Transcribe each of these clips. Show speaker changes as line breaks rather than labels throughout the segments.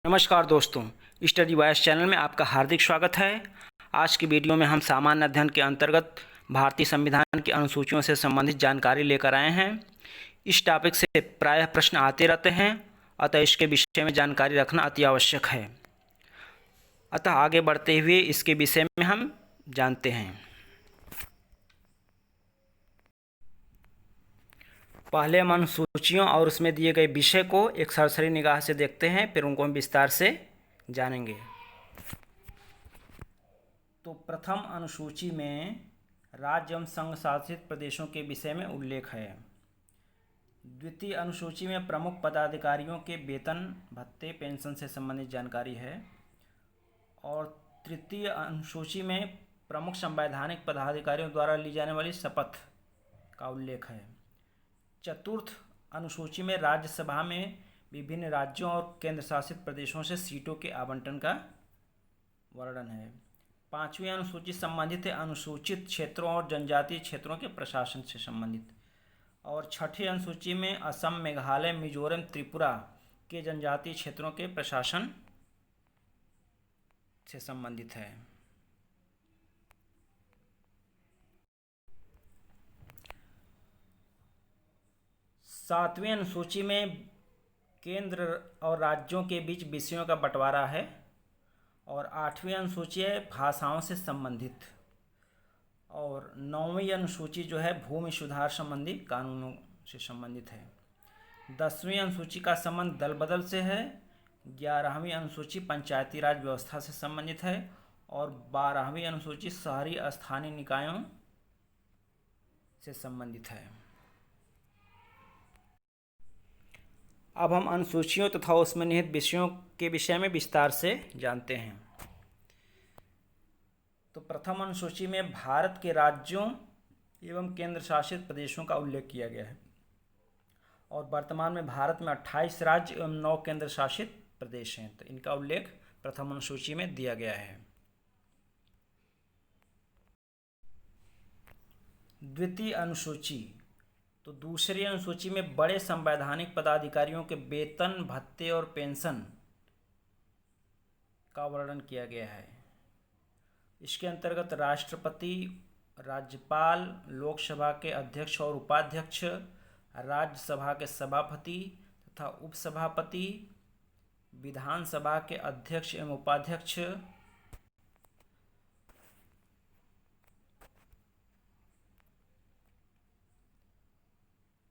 नमस्कार दोस्तों, study wise channel में आपका हार्दिक स्वागत है। आज की वीडियो में हम सामान्य अध्ययन के अंतर्गत भारतीय संविधान की अनुसूचियों से संबंधित जानकारी लेकर आए हैं। इस टॉपिक से प्रायः प्रश्न आते रहते हैं, अतः इसके विषय में जानकारी रखना अति आवश्यक है। अतः आगे बढ़ते हुए इसके विषय में हम जानते हैं। पहले हम अनुसूचियों और उसमें दिए गए विषय को एक सरसरी निगाह से देखते हैं, फिर उनको हम विस्तार से जानेंगे। तो प्रथम अनुसूची में राज्य एवं संघ शासित प्रदेशों के विषय में उल्लेख है। द्वितीय अनुसूची में प्रमुख पदाधिकारियों के वेतन भत्ते पेंशन से संबंधित जानकारी है। और तृतीय अनुसूची में प्रमुख संवैधानिक पदाधिकारियों द्वारा ली जाने वाली शपथ का उल्लेख है। चतुर्थ अनुसूची में राज्यसभा में विभिन्न राज्यों और केंद्र शासित प्रदेशों से सीटों के आवंटन का वर्णन है। पांचवी अनुसूची संबंधित है अनुसूचित क्षेत्रों और जनजातीय क्षेत्रों के प्रशासन से संबंधित। और छठी अनुसूची में असम, मेघालय, मिजोरम, त्रिपुरा के जनजातीय क्षेत्रों के प्रशासन से संबंधित है। सातवीं अनुसूची में केंद्र और राज्यों के बीच विषयों का बंटवारा है। और आठवीं अनुसूची है भाषाओं से संबंधित। और नौवीं अनुसूची जो है भूमि सुधार संबंधी कानूनों से संबंधित है। 10वीं अनुसूची का संबंध दल बदल से है। 11वीं अनुसूची पंचायती राज व्यवस्था से संबंधित है। और 12वीं अनुसूची शहरी स्थानीय निकायों से संबंधित है। अब हम अनुसूचियों तथा उसमें निहित विषयों के विषय में विस्तार से जानते हैं। तो प्रथम अनुसूची में भारत के राज्यों एवं केंद्र शासित प्रदेशों का उल्लेख किया गया है। और वर्तमान में भारत में 28 राज्य एवं 9 केंद्र शासित प्रदेश हैं, तो इनका उल्लेख प्रथम अनुसूची में दिया गया है। द्वितीय अनुसूची, तो दूसरी अनुसूची में बड़े संवैधानिक पदाधिकारियों के वेतन भत्ते और पेंशन का वर्णन किया गया है। इसके अंतर्गत राष्ट्रपति, राज्यपाल, लोकसभा के अध्यक्ष और उपाध्यक्ष, राज्यसभा के सभापति तथा उपसभापति, विधानसभा के अध्यक्ष एवं उपाध्यक्ष,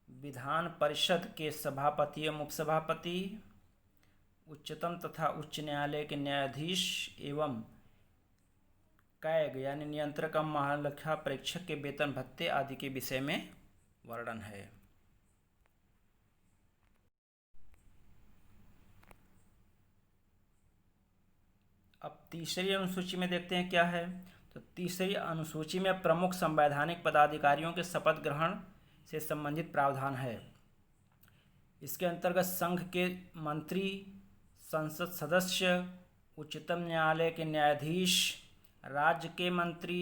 विधान परिषद के सभापति एवं उपसभापति, उच्चतम तथा उच्च न्यायालय के न्यायाधीश एवं कैग यानी नियंत्रक एवं महालेखा परीक्षक के वेतन भत्ते आदि के विषय में वर्णन है। अब तीसरी अनुसूची में देखते हैं क्या है। तो तीसरी अनुसूची में प्रमुख संवैधानिक पदाधिकारियों के शपथ ग्रहण से संबंधित प्रावधान है। इसके अंतर्गत संघ के मंत्री, संसद सदस्य, उच्चतम न्यायालय के न्यायाधीश, राज्य के मंत्री,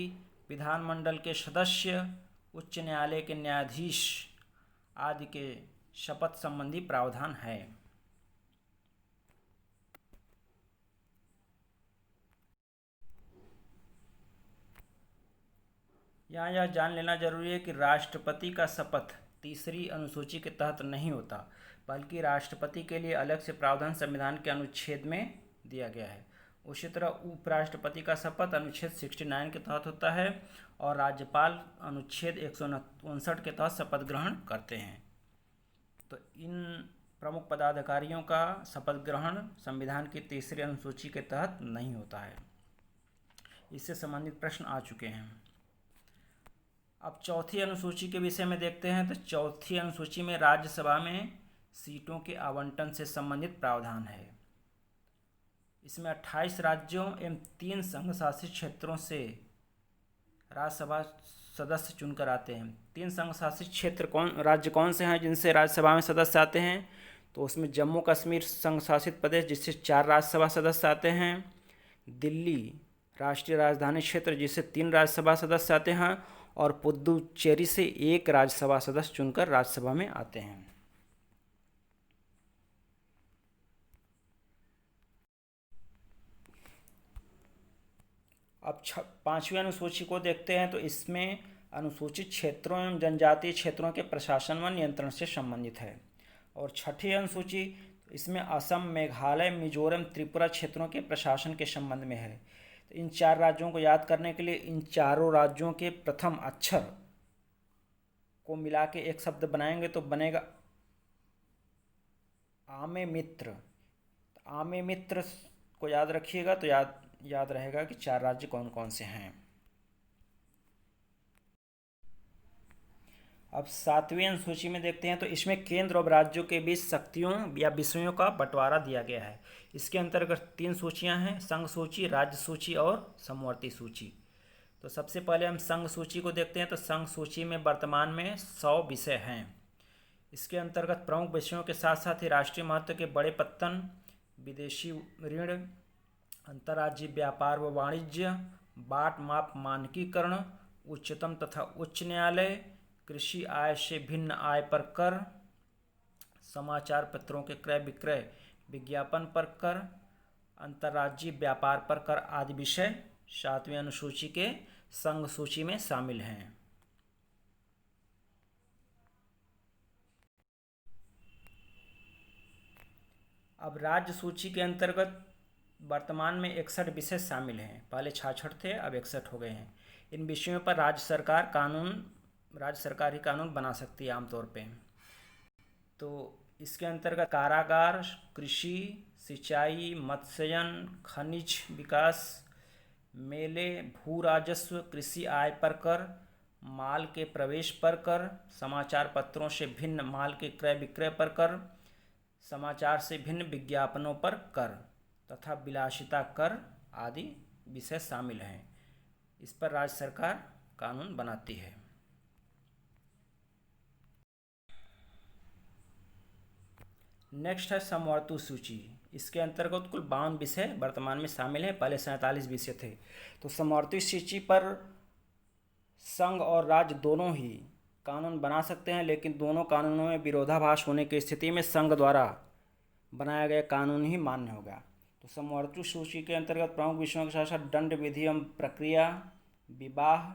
विधानमंडल के सदस्य, उच्च न्यायालय के न्यायाधीश आदि के शपथ संबंधी प्रावधान है। यहाँ यह जान लेना जरूरी है कि राष्ट्रपति का शपथ तीसरी अनुसूची के तहत नहीं होता, बल्कि राष्ट्रपति के लिए अलग से प्रावधान संविधान के अनुच्छेद में दिया गया है। उसी तरह उपराष्ट्रपति का शपथ अनुच्छेद 69 के तहत होता है और राज्यपाल अनुच्छेद 159 के तहत शपथ ग्रहण करते हैं। तो इन प्रमुख पदाधिकारियों का शपथ ग्रहण संविधान की तीसरी अनुसूची के तहत नहीं होता है। इससे संबंधित प्रश्न आ चुके हैं। अब चौथी अनुसूची के विषय में देखते हैं। तो चौथी अनुसूची में राज्यसभा में सीटों के आवंटन से संबंधित प्रावधान है। इसमें 28 राज्यों एवं 3 संघ शासित क्षेत्रों से राज्यसभा सदस्य चुनकर आते हैं। 3 संघ शासित क्षेत्र राज्य कौन से हैं जिनसे राज्यसभा में सदस्य आते हैं? तो उसमें जम्मू कश्मीर संघ शासित प्रदेश जिससे 4 राज्यसभा सदस्य आते हैं, दिल्ली राष्ट्रीय राजधानी क्षेत्र जिससे 3 राज्यसभा सदस्य आते हैं, और पुदुचेरी से 1 राज्यसभा सदस्य चुनकर राज्यसभा में आते हैं। अब पांचवी अनुसूची को देखते हैं, तो इसमें अनुसूचित क्षेत्रों एवं जनजातीय क्षेत्रों के प्रशासन व नियंत्रण से संबंधित है। और छठी अनुसूची, इसमें असम, मेघालय, मिजोरम, त्रिपुरा क्षेत्रों के प्रशासन के संबंध में है। तो इन चार राज्यों को याद करने के लिए इन चारों राज्यों के प्रथम अक्षर को मिला के एक शब्द बनाएंगे तो बनेगा आमे मित्र। आमे मित्र को याद रखिएगा तो याद रहेगा कि चार राज्य कौन कौन से हैं। अब सातवीं अनुसूची में देखते हैं, तो इसमें केंद्र और राज्यों के बीच शक्तियों या विषयों का बंटवारा दिया गया है। इसके अंतर्गत 3 सूचियां हैं, संघ सूची, राज्य सूची और समवर्ती सूची। तो सबसे पहले हम संघ सूची को देखते हैं। तो संघ सूची में वर्तमान में 100 विषय हैं। इसके अंतर्गत प्रमुख विषयों के साथ साथ ही राष्ट्रीय महत्व के बड़े पत्तन, विदेशी ऋण, अंतर्राज्यीय व्यापार व वाणिज्य, बाट माप मानकीकरण, उच्चतम तथा उच्च न्यायालय, कृषि आय से भिन्न आय पर कर, समाचार पत्रों के क्रय विक्रय विज्ञापन पर कर, अंतर्राज्यीय व्यापार पर कर आदि विषय सातवीं अनुसूची के संघ सूची में शामिल हैं। अब राज्य सूची के अंतर्गत वर्तमान में 61 विषय शामिल हैं। पहले 66 थे, अब 61 हो गए हैं। इन विषयों पर राज्य सरकार ही कानून बना सकती है आमतौर पे। तो इसके अंतर्गत कारागार, कृषि, सिंचाई, मत्स्ययन, खनिज विकास, मेले, भू राजस्व, कृषि आय पर कर, माल के प्रवेश पर कर, समाचार पत्रों से भिन्न माल के क्रय विक्रय पर कर, समाचार से भिन्न विज्ञापनों पर कर तथा विलासिता कर आदि विषय शामिल हैं। इस पर राज्य सरकार कानून बनाती है। नेक्स्ट है समवर्ती सूची। इसके अंतर्गत कुल 52 विषय वर्तमान में शामिल हैं। पहले 47 विषय थे। तो समवर्ती सूची पर संघ और राज्य दोनों ही कानून बना सकते हैं, लेकिन दोनों कानूनों में विरोधाभास होने की स्थिति में संघ द्वारा बनाया गया कानून ही मान्य होगा। तो समवर्ती सूची के अंतर्गत प्रमुख विषयों के साथ साथ दंड विधि एवं प्रक्रिया, विवाह,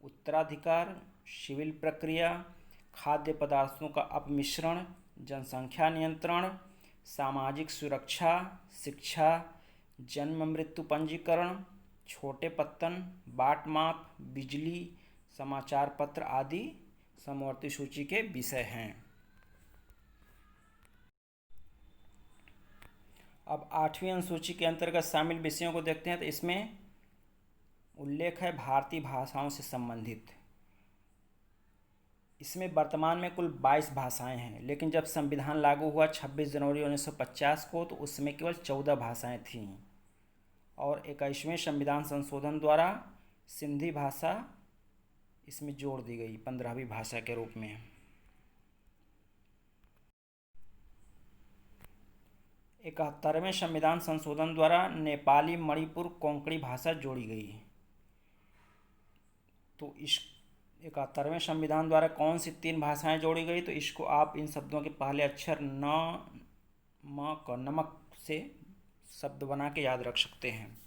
उत्तराधिकार, सिविल प्रक्रिया, खाद्य पदार्थों का अपमिश्रण, जनसंख्या नियंत्रण, सामाजिक सुरक्षा, शिक्षा, जन्म मृत्यु पंजीकरण, छोटे पत्तन, बाट माप, बिजली, समाचार पत्र आदि समवर्ती सूची के विषय हैं। अब 8वीं अनुसूची के अंतर्गत शामिल विषयों को देखते हैं। तो इसमें उल्लेख है भारतीय भाषाओं से संबंधित। इसमें वर्तमान में कुल 22 भाषाएं हैं, लेकिन जब संविधान लागू हुआ 26 जनवरी 1950 को, तो उसमें केवल 14 भाषाएं थीं। और 21वें संविधान संशोधन द्वारा सिंधी भाषा इसमें जोड़ दी गई 15वीं भाषा के रूप में। इकहत्तरवें संविधान संशोधन द्वारा नेपाली, मणिपुर, कोंकणी भाषा जोड़ी गई। तो इस 71वें संविधान द्वारा कौन सी 3 भाषाएं जोड़ी गई? तो इसको आप इन शब्दों के पहले अक्षर न, म, क, नमक से शब्द बना के याद रख सकते हैं।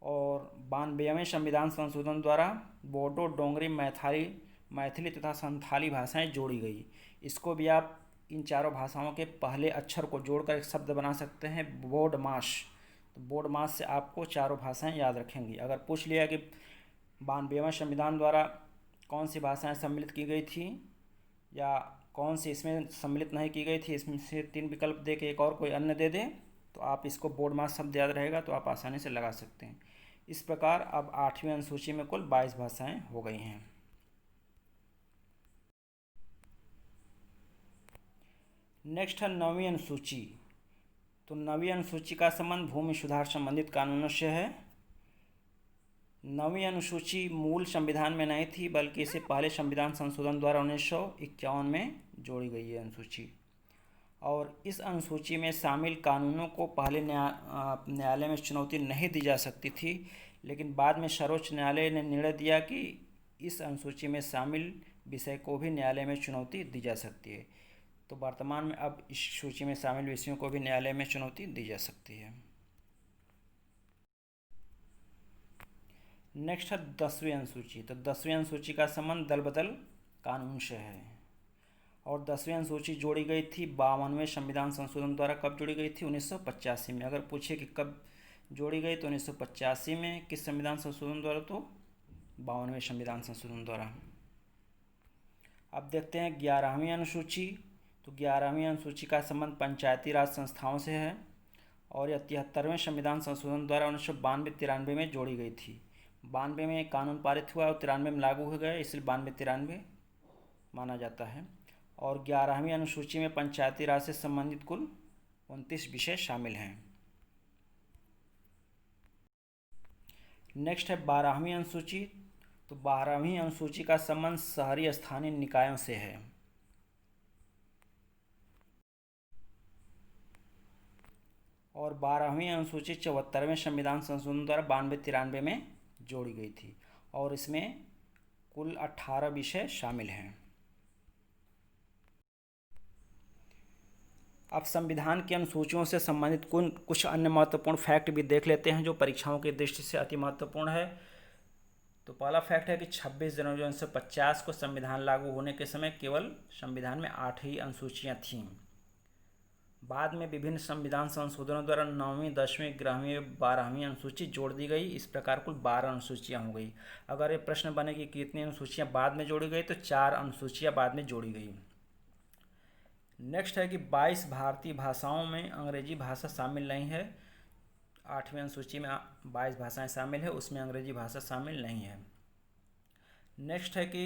और 92वें संविधान संशोधन द्वारा बोडो, डोंगरी, मैथिली तथा संथाली भाषाएं जोड़ी गई। इसको भी आप इन चारों भाषाओं के पहले अक्षर को जोड़कर एक शब्द बना सकते हैं, बोडमास। तो बोडमास से आपको चारों भाषाएं याद रखेंगी। अगर पूछ लिया कि 92वें संविधान द्वारा कौन सी भाषाएं सम्मिलित की गई थी या कौन सी इसमें सम्मिलित नहीं की गई थी, इसमें से 3 विकल्प दे के एक और कोई अन्य दे दें, तो आप इसको बोडमास शब्द याद रहेगा तो आप आसानी से लगा सकते हैं। इस प्रकार अब 8वीं अनुसूची में कुल 22 भाषाएं हो गई हैं। नेक्स्ट है 9वीं अनुसूची। तो 9वीं अनुसूची का संबंध भूमि सुधार संबंधित कानूनों से है। 9वीं अनुसूची मूल संविधान में नहीं थी, बल्कि इसे पहले संविधान संशोधन द्वारा 1951 में जोड़ी गई है अनुसूची। और इस अनुसूची में शामिल कानूनों को पहले न्यायालय में चुनौती नहीं दी जा सकती थी, लेकिन बाद में सर्वोच्च न्यायालय ने निर्णय दिया कि इस अनुसूची में शामिल विषय को भी न्यायालय में चुनौती दी जा सकती है। तो वर्तमान में अब इस सूची में शामिल विषयों को भी न्यायालय में चुनौती दी जा सकती है। नेक्स्ट है 10वीं अनुसूची। तो 10वीं अनुसूची का संबंध दल बदल कानून से है। और 10वीं अनुसूची जोड़ी गई थी 52वें संविधान संशोधन द्वारा। कब जोड़ी गई थी? 1985 में। अगर पूछे कि कब जोड़ी गई तो 1985 में। किस संविधान संशोधन द्वारा? तो 52वें संविधान संशोधन द्वारा। अब देखते हैं 11वीं अनुसूची। तो 11वीं अनुसूची का संबंध पंचायती राज संस्थाओं से है और यह 73वें संविधान संशोधन द्वारा 1992-93 में जोड़ी गई थी। 92 में कानून पारित हुआ और 93 में लागू हो गया, इसलिए 92-93 माना जाता है। और 11वीं अनुसूची में पंचायती राज से संबंधित कुल 29 विषय शामिल हैं। नेक्स्ट है 12वीं अनुसूची। तो 12वीं अनुसूची का संबंध शहरी स्थानीय निकायों से है। और 12वीं अनुसूची 74वें संविधान संशोधन द्वारा 92-93 में जोड़ी गई थी और इसमें कुल 18 विषय शामिल हैं। अब संविधान की अनुसूचियों से संबंधित कुछ अन्य महत्वपूर्ण फैक्ट भी देख लेते हैं जो परीक्षाओं की दृष्टि से अति महत्वपूर्ण है। तो पहला फैक्ट है कि 26 जनवरी 1950 को संविधान लागू होने के समय केवल संविधान में 8 ही अनुसूचियाँ थीं। बाद में विभिन्न संविधान संशोधनों द्वारा 9वीं, 10वीं, 11वीं, 12वीं अनुसूची जोड़ दी गई। इस प्रकार कुल 12 अनुसूचियाँ हो गई। अगर ये प्रश्न बने कि कितनी अनुसूचियाँ बाद में जोड़ी गई तो 4 अनुसूचियाँ बाद में जोड़ी गई। नेक्स्ट है कि 22 भारतीय भाषाओं में अंग्रेजी भाषा शामिल नहीं है। 8वीं अनुसूची में 22 भाषाएं शामिल है, उसमें अंग्रेजी भाषा शामिल नहीं है। नेक्स्ट है कि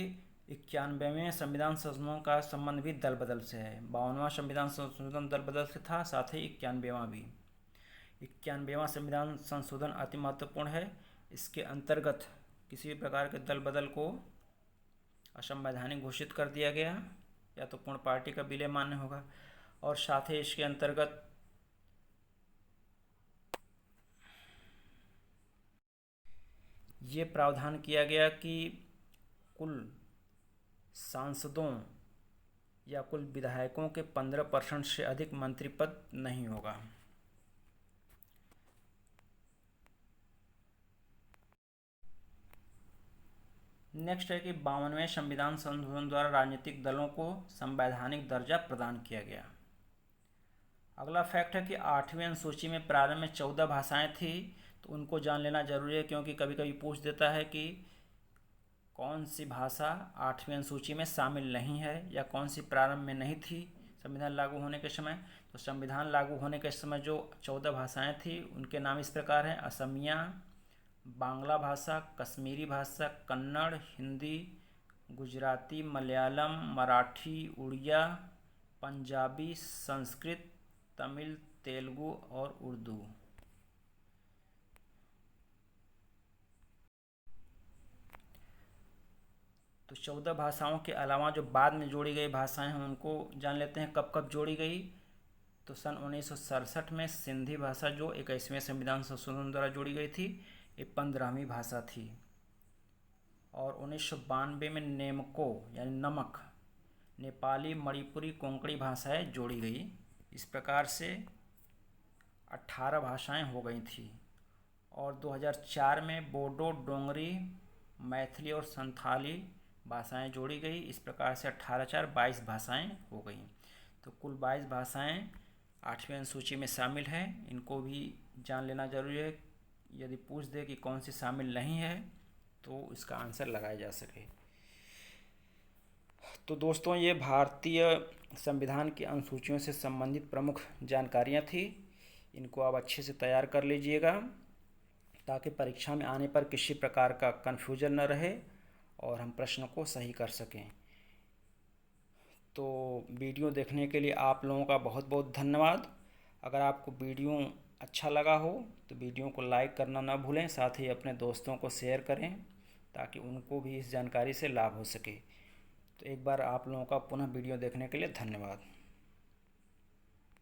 91वें संविधान संशोधन का संबंध भी दल बदल से है। 52वां संविधान संशोधन दल बदल से था, साथ ही 91वां भी। 91वां संविधान संशोधन अति महत्वपूर्ण है। इसके अंतर्गत किसी भी प्रकार के दल बदल को असंवैधानिक घोषित कर दिया गया या तो पूर्ण पार्टी का विलय मान्य होगा। और साथ ही इसके अंतर्गत ये प्रावधान किया गया कि कुल सांसदों या कुल विधायकों के 15% से अधिक मंत्री पद नहीं होगा। नेक्स्ट है कि 52वें संविधान संशोधन द्वारा राजनीतिक दलों को संवैधानिक दर्जा प्रदान किया गया। अगला फैक्ट है कि 8वीं अनुसूची में प्रारंभ में 14 भाषाएं थी। तो उनको जान लेना जरूरी है क्योंकि कभी कभी पूछ देता है कि कौन सी भाषा 8वीं अनुसूची में शामिल नहीं है या कौन सी प्रारंभ में नहीं थी संविधान लागू होने के समय। तो संविधान लागू होने के समय जो 14 भाषाएं थी उनके नाम इस प्रकार हैं: असमिया, बांग्ला भाषा, कश्मीरी भाषा, कन्नड़, हिंदी, गुजराती, मलयालम, मराठी, उड़िया, पंजाबी, संस्कृत, तमिल, तेलुगु और उर्दू। तो 14 भाषाओं के अलावा जो बाद में जोड़ी गई भाषाएं हैं उनको जान लेते हैं कब कब जोड़ी गई। तो सन 1967 में सिंधी भाषा जो 21वें संविधान संशोधन द्वारा जोड़ी गई थी, ये 15वीं भाषा थी। और 1992 में नेमको यानी नमक, नेपाली, मणिपुरी, कोंकणी भाषाएं जोड़ी गई। इस प्रकार से 18 भाषाएं हो गई थी। और 2004 में बोडो, डोंगरी, मैथिली और संथाली भाषाएं जोड़ी गई। इस प्रकार से 18-4-22 भाषाएं हो गई। तो कुल 22 भाषाएं 8वीं अनुसूची में शामिल हैं। इनको भी जान लेना जरूरी है, यदि पूछ दे कि कौन सी शामिल नहीं है तो इसका आंसर लगाया जा सके। तो दोस्तों, ये भारतीय संविधान की अनुसूचियों से संबंधित प्रमुख जानकारियाँ थी। इनको आप अच्छे से तैयार कर लीजिएगा ताकि परीक्षा में आने पर किसी प्रकार का कन्फ्यूजन न रहे और हम प्रश्न को सही कर सकें। तो वीडियो देखने के लिए आप लोगों का बहुत बहुत धन्यवाद। अगर आपको वीडियो अच्छा लगा हो तो वीडियो को लाइक करना ना भूलें, साथ ही अपने दोस्तों को शेयर करें ताकि उनको भी इस जानकारी से लाभ हो सके। तो एक बार आप लोगों का पुनः वीडियो देखने के लिए धन्यवाद।